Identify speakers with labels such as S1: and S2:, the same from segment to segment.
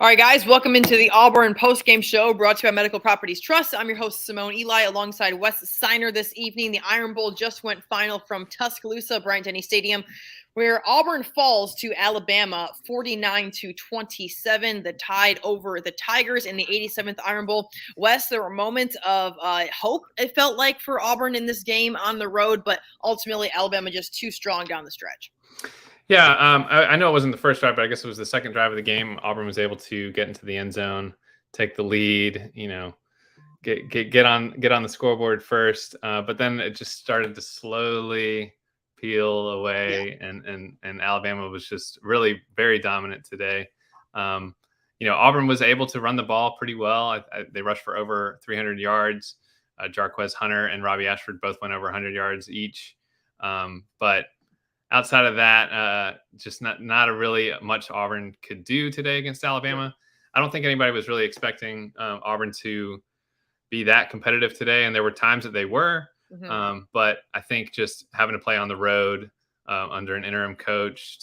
S1: All right, guys, welcome into the Auburn postgame show brought to you by Medical Properties Trust. I'm your host, Simone Eli, alongside Wes Steiner this evening. The Iron Bowl just went final from Tuscaloosa, Bryant-Denny Stadium, where Auburn falls to Alabama 49-27, the Tide over the Tigers in the 87th Iron Bowl. Wes, there were moments of hope, it felt like, for Auburn in this game on the road, but ultimately Alabama just too strong down the stretch.
S2: Yeah, I know it wasn't the first drive, but I guess it was the second drive of the game. Auburn was able to get into the end zone, take the lead, get on the scoreboard first. But then it just started to slowly peel away, and Alabama was just really very dominant today. Auburn was able to run the ball pretty well. They rushed for over 300 yards. Jarquez Hunter and Robbie Ashford both went over 100 yards each. But outside of that, just not a really much Auburn could do today against Alabama. I don't think anybody was really expecting Auburn to be that competitive today, and there were times that they were. But I think just having to play on the road under an interim coach,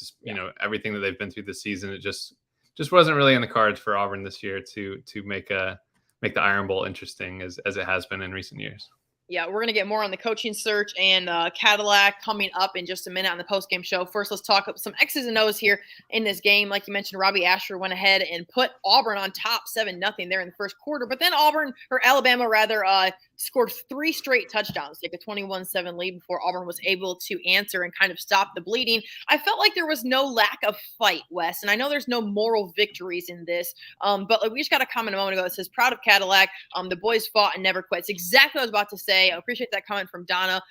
S2: everything that they've been through this season, it just wasn't really in the cards for Auburn this year to make the Iron Bowl interesting as it has been in recent years.
S1: Yeah, we're going to get more on the coaching search and Cadillac coming up in just a minute on the postgame show. First, let's talk some X's and O's here in this game. Like you mentioned, Robbie Ashford went ahead and put Auburn on top 7-0 there in the first quarter. But then Alabama scored 3 straight touchdowns, take a 21-7 lead before Auburn was able to answer and kind of stop the bleeding. I felt like there was no lack of fight, Wes, and I know there's no moral victories in this, but we just got a comment a moment ago that says, proud of Cadillac. The boys fought and never quit. It's exactly what I was about to say. I appreciate that comment from Donna.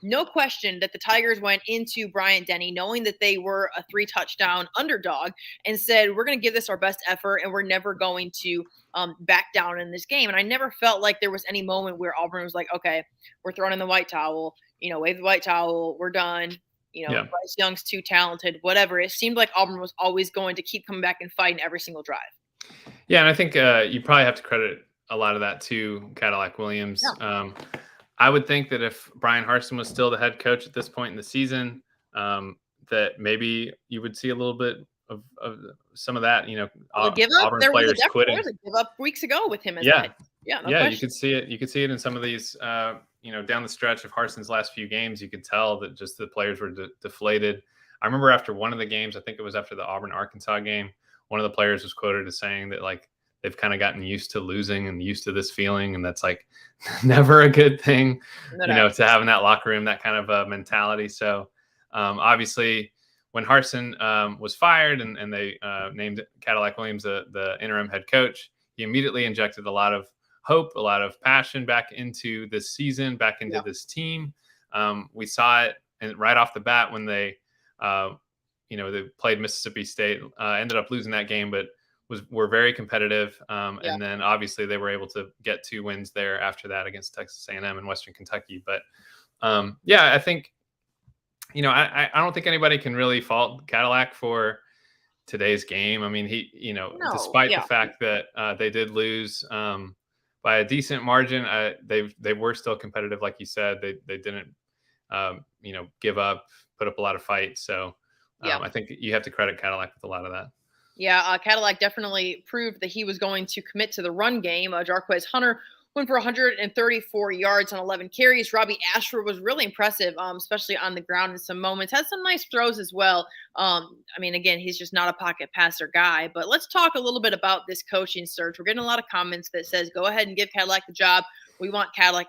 S1: No question that the Tigers went into Bryant-Denny knowing that they were a 3-touchdown underdog and said, we're going to give this our best effort and we're never going to back down in this game. And I never felt like there was any moment where Auburn was like, okay, we're throwing in the white towel, wave the white towel, we're done. Bryce Young's too talented, whatever. It seemed like Auburn was always going to keep coming back and fighting every single drive.
S2: Yeah, and I think you probably have to credit a lot of that to Cadillac Williams. Yeah. I would think that if Brian Harsin was still the head coach at this point in the season, that maybe you would see a little bit of some of that, Auburn players quitting.
S1: There was a give up weeks ago with him.
S2: Yeah,
S1: question.
S2: You could see it. You could see it in some of these, down the stretch of Harsin's last few games. You could tell that just the players were deflated. I remember after one of the games, I think it was after the Auburn-Arkansas game, one of the players was quoted as saying that they've kind of gotten used to losing and used to this feeling. And that's never a good thing, to have in that locker room, that kind of mentality. So obviously when Harsin was fired and they named Cadillac Williams the interim head coach, he immediately injected a lot of hope, a lot of passion back into this season, back into this team. We saw it right off the bat when they played Mississippi State, ended up losing that game, but were very competitive. And then obviously they were able to get 2 wins there after that against Texas A&M and Western Kentucky. But I think, I don't think anybody can really fault Cadillac for today's game. I mean, despite the fact that they did lose by a decent margin, they were still competitive. Like you said, they didn't, give up, put up a lot of fight. So I think you have to credit Cadillac with a lot of that.
S1: Yeah, Cadillac definitely proved that he was going to commit to the run game. Jarquez Hunter went for 134 yards on 11 carries. Robbie Ashford was really impressive, especially on the ground in some moments. Had some nice throws as well. Again, he's just not a pocket passer guy. But let's talk a little bit about this coaching search. We're getting a lot of comments that says, go ahead and give Cadillac the job. We want Cadillac,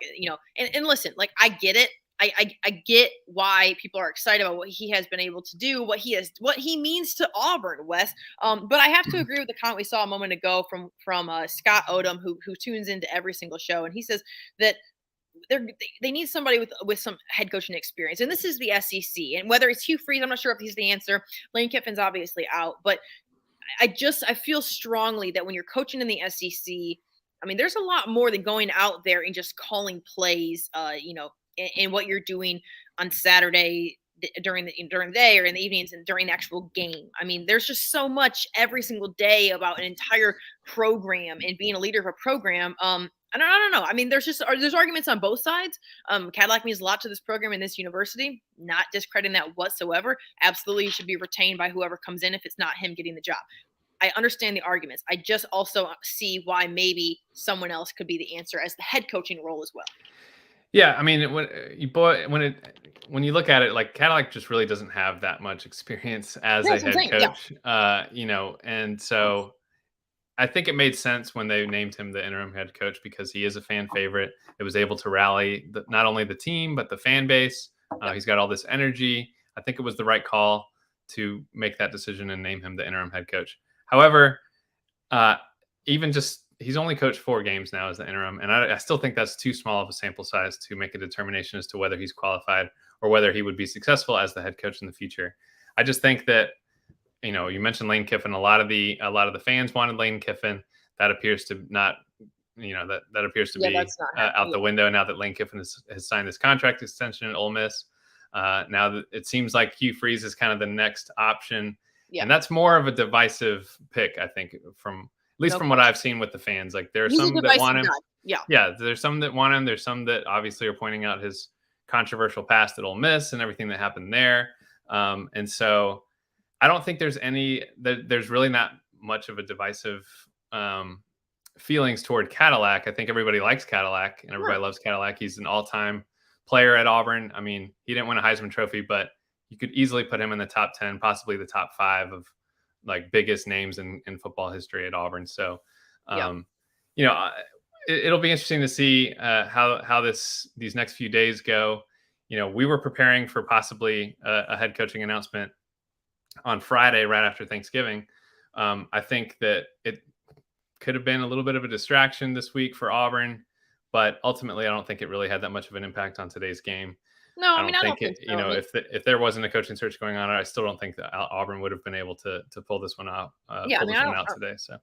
S1: and listen, I get it. I get why people are excited about what he has been able to do, what he means to Auburn, Wes. But I have to agree with the comment we saw a moment ago from Scott Odom, who tunes into every single show, and he says that they need somebody with some head coaching experience, and this is the SEC. And whether it's Hugh Freeze, I'm not sure if he's the answer. Lane Kiffin's obviously out, but I feel strongly that when you're coaching in the SEC, there's a lot more than going out there and just calling plays, and what you're doing on Saturday during the day or in the evenings and during the actual game. There's just so much every single day about an entire program and being a leader of a program. I don't know. There's arguments on both sides. Cadillac means a lot to this program and this university. Not discrediting that whatsoever. Absolutely, he should be retained by whoever comes in if it's not him getting the job. I understand the arguments. I just also see why maybe someone else could be the answer as the head coaching role as well.
S2: Yeah, I mean, when you look at it, like Cadillac just really doesn't have that much experience as
S1: Yeah,
S2: a
S1: that's what I'm
S2: head
S1: saying. Yeah.
S2: coach, and so I think it made sense when they named him the interim head coach because he is a fan favorite. It was able to rally not only the team but the fan base. He's got all this energy. I think it was the right call to make that decision and name him the interim head coach. However, uh, even just he's only coached 4 games now as the interim, and I still think that's too small of a sample size to make a determination as to whether he's qualified or whether he would be successful as the head coach in the future. I just think that you mentioned Lane Kiffin. A lot of the fans wanted Lane Kiffin. That appears to not, that appears to
S1: Yeah,
S2: be
S1: that's not
S2: out
S1: happening.
S2: the window now that Lane Kiffin has signed this contract extension at Ole Miss. Now that it seems like Hugh Freeze is kind of the next option,
S1: Yeah.
S2: and that's more of a divisive pick, I think, from at least from what I've seen with the fans. Like there are
S1: He's a
S2: some that want
S1: divisive
S2: him.
S1: guy.
S2: Yeah, there's some that want him. There's some that obviously are pointing out his controversial past at Ole Miss and everything that happened there. And so I don't think there's really not much of a divisive feelings toward Cadillac. I think everybody likes Cadillac and everybody loves Cadillac. He's an all-time player at Auburn. I mean, he didn't win a Heisman Trophy, but you could easily put him in the top 10, possibly the top 5 of like biggest names in football history at Auburn. So, it'll be interesting to see how these next few days go. We were preparing for possibly a head coaching announcement on Friday, right after Thanksgiving. I think that it could have been a little bit of a distraction this week for Auburn, but ultimately, I don't think it really had that much of an impact on today's game.
S1: No,
S2: I don't think
S1: so.
S2: if there wasn't a coaching search going on, I still don't think that Auburn would have been able to pull this one out. Today. So.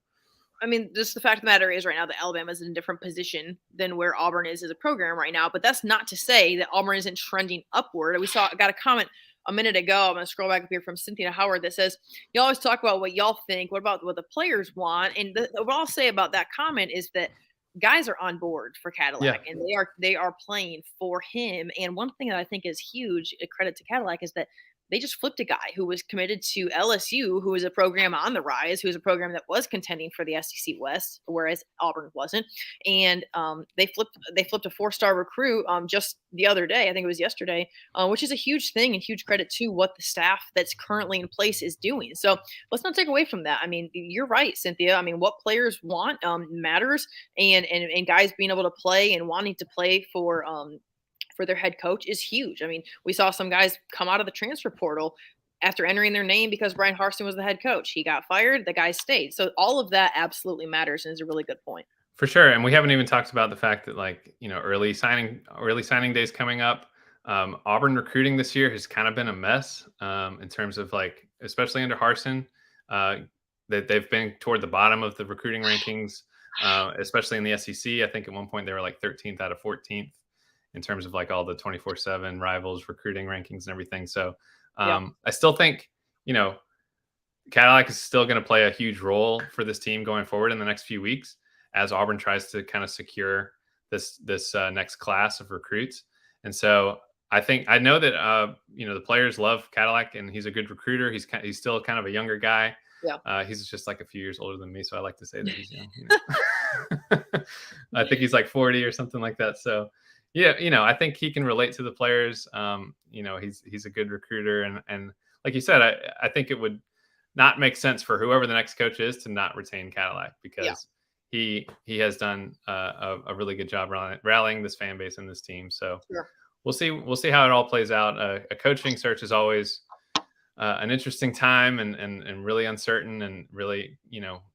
S1: I mean, just the fact of the matter is right now that Alabama is in a different position than where Auburn is as a program right now. But that's not to say that Auburn isn't trending upward. Got a comment a minute ago. I'm going to scroll back up here from Cynthia Howard that says, you always talk about what y'all think. What about what the players want? And what I'll say about that comment is that guys are on board for Cadillac and they are playing for him. And one thing that I think is huge, a credit to Cadillac, is that they just flipped a guy who was committed to LSU, who was a program on the rise, who was a program that was contending for the SEC West, whereas Auburn wasn't. And they flipped a 4-star recruit just the other day. I think it was yesterday, which is a huge thing and huge credit to what the staff that's currently in place is doing. So let's not take away from that. I mean, you're right, Cynthia. I mean, what players want matters, and guys being able to play and wanting to play for their head coach is huge. I mean, we saw some guys come out of the transfer portal after entering their name because Brian Harsin was the head coach. He got fired, the guy stayed. So all of that absolutely matters and is a really good point.
S2: For sure. And we haven't even talked about the fact that early signing days coming up. Auburn recruiting this year has kind of been a mess in terms of especially under Harsin, that they've been toward the bottom of the recruiting rankings, especially in the SEC. I think at one point they were 13th out of 14th. In terms of all the 24/7 rivals recruiting rankings and everything. So I still think, Cadillac is still going to play a huge role for this team going forward in the next few weeks as Auburn tries to kind of secure this next class of recruits. And so I know that, the players love Cadillac and he's a good recruiter. He's still kind of a younger guy.
S1: Yeah.
S2: He's just a few years older than me. So I like to say that he's young. I think he's 40 or something like that. So yeah, I think he can relate to the players. He's a good recruiter, and like you said, I think it would not make sense for whoever the next coach is to not retain Cadillac because he has done a really good job rallying this fan base and this team. So we'll see how it all plays out. A coaching search is always an interesting time and really uncertain, and really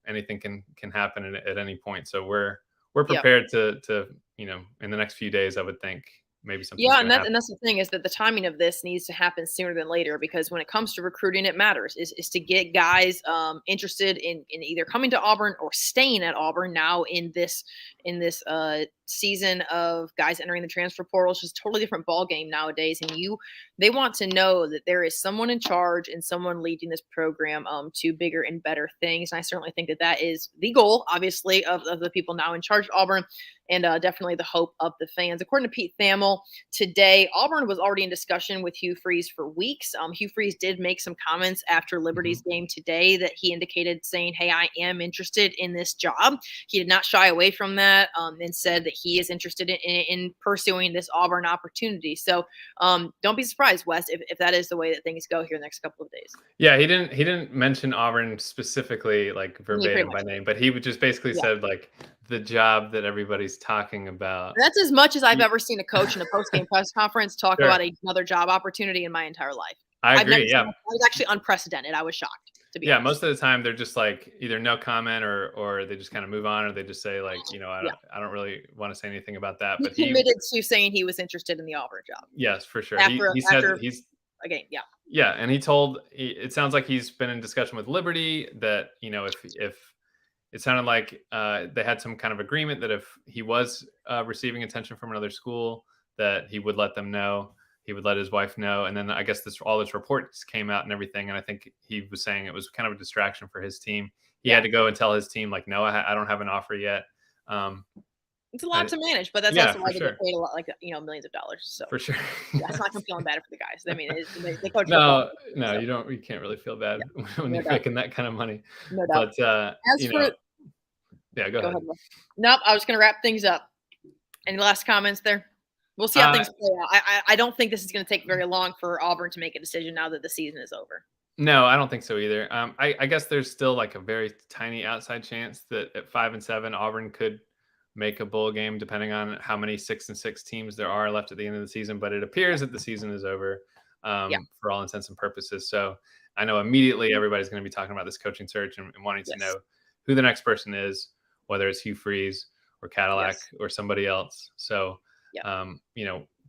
S2: anything can happen at any point. So we're prepared to in the next few days, I would think maybe something.
S1: Yeah, and that's the thing is that the timing of this needs to happen sooner than later, because when it comes to recruiting, it matters is to get guys interested in either coming to Auburn or staying at Auburn now in this season of guys entering the transfer portal. It's just a totally different ball game nowadays. And they want to know that there is someone in charge and someone leading this program to bigger and better things. And I certainly think that is the goal, obviously, of the people now in charge of Auburn, and definitely the hope of the fans. According to Pete Thamel, today Auburn was already in discussion with Hugh Freeze for weeks. Hugh Freeze did make some comments after Liberty's game today that he indicated saying, hey, I am interested in this job. He did not shy away from that, and said that he is interested in pursuing this Auburn opportunity. So don't be surprised, Wes, if that is the way that things go here in the next couple of days.
S2: Yeah, he didn't mention Auburn specifically, like verbatim by name, but he would just basically said like the job that everybody's talking about.
S1: That's as much as I've ever seen a coach in a post-game press conference talk about another job opportunity in my entire life.
S2: I agree.
S1: It was actually unprecedented. I was shocked, to be honest.
S2: Most of the time they're just like either no comment or they just kind of move on, or they just say like, I don't really want to say anything about that. But
S1: he committed to saying he was interested in the Auburn job.
S2: Yes, for sure.
S1: He said he's again,
S2: yeah, and it sounds like he's been in discussion with Liberty that if it sounded like they had some kind of agreement that if he was receiving attention from another school, that he would let them know. He would let his wife know. And then I guess all this reports came out and everything. And I think he was saying it was kind of a distraction for his team. He had to go and tell his team, like, no, I don't have an offer yet.
S1: It's a lot to manage, but that's also why they get paid a lot, like, millions of dollars. So
S2: for sure.
S1: That's not feeling bad for the guys. I mean, they coach.
S2: No, you can't really feel bad when you're making that kind of money.
S1: No doubt.
S2: But go ahead.
S1: Nope, I was going to wrap things up. Any last comments there? We'll see how things play out. I don't think this is going to take very long for Auburn to make a decision now that the season is over.
S2: No, I don't think so either. I guess there's still like a very tiny outside chance that at 5-7, Auburn could make a bowl game, depending on how many 6-6 teams there are left at the end of the season. But it appears that the season is over for all intents and purposes. So I know immediately everybody's going to be talking about this coaching search and wanting to know who the next person is, whether it's Hugh Freeze or Cadillac or somebody else. So,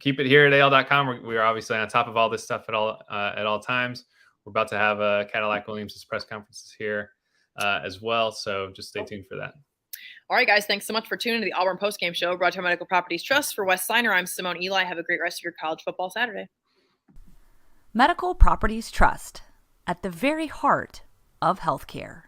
S2: keep it here at AL.com. We are obviously on top of all this stuff at all times. We're about to have Cadillac Williams' press conferences here as well. So just stay tuned for that.
S1: All right, guys. Thanks so much for tuning to the Auburn Postgame Show, brought to you by Medical Properties Trust. For Wes Steiner, I'm Simone Eli. Have a great rest of your college football Saturday.
S3: Medical Properties Trust, at the very heart of healthcare.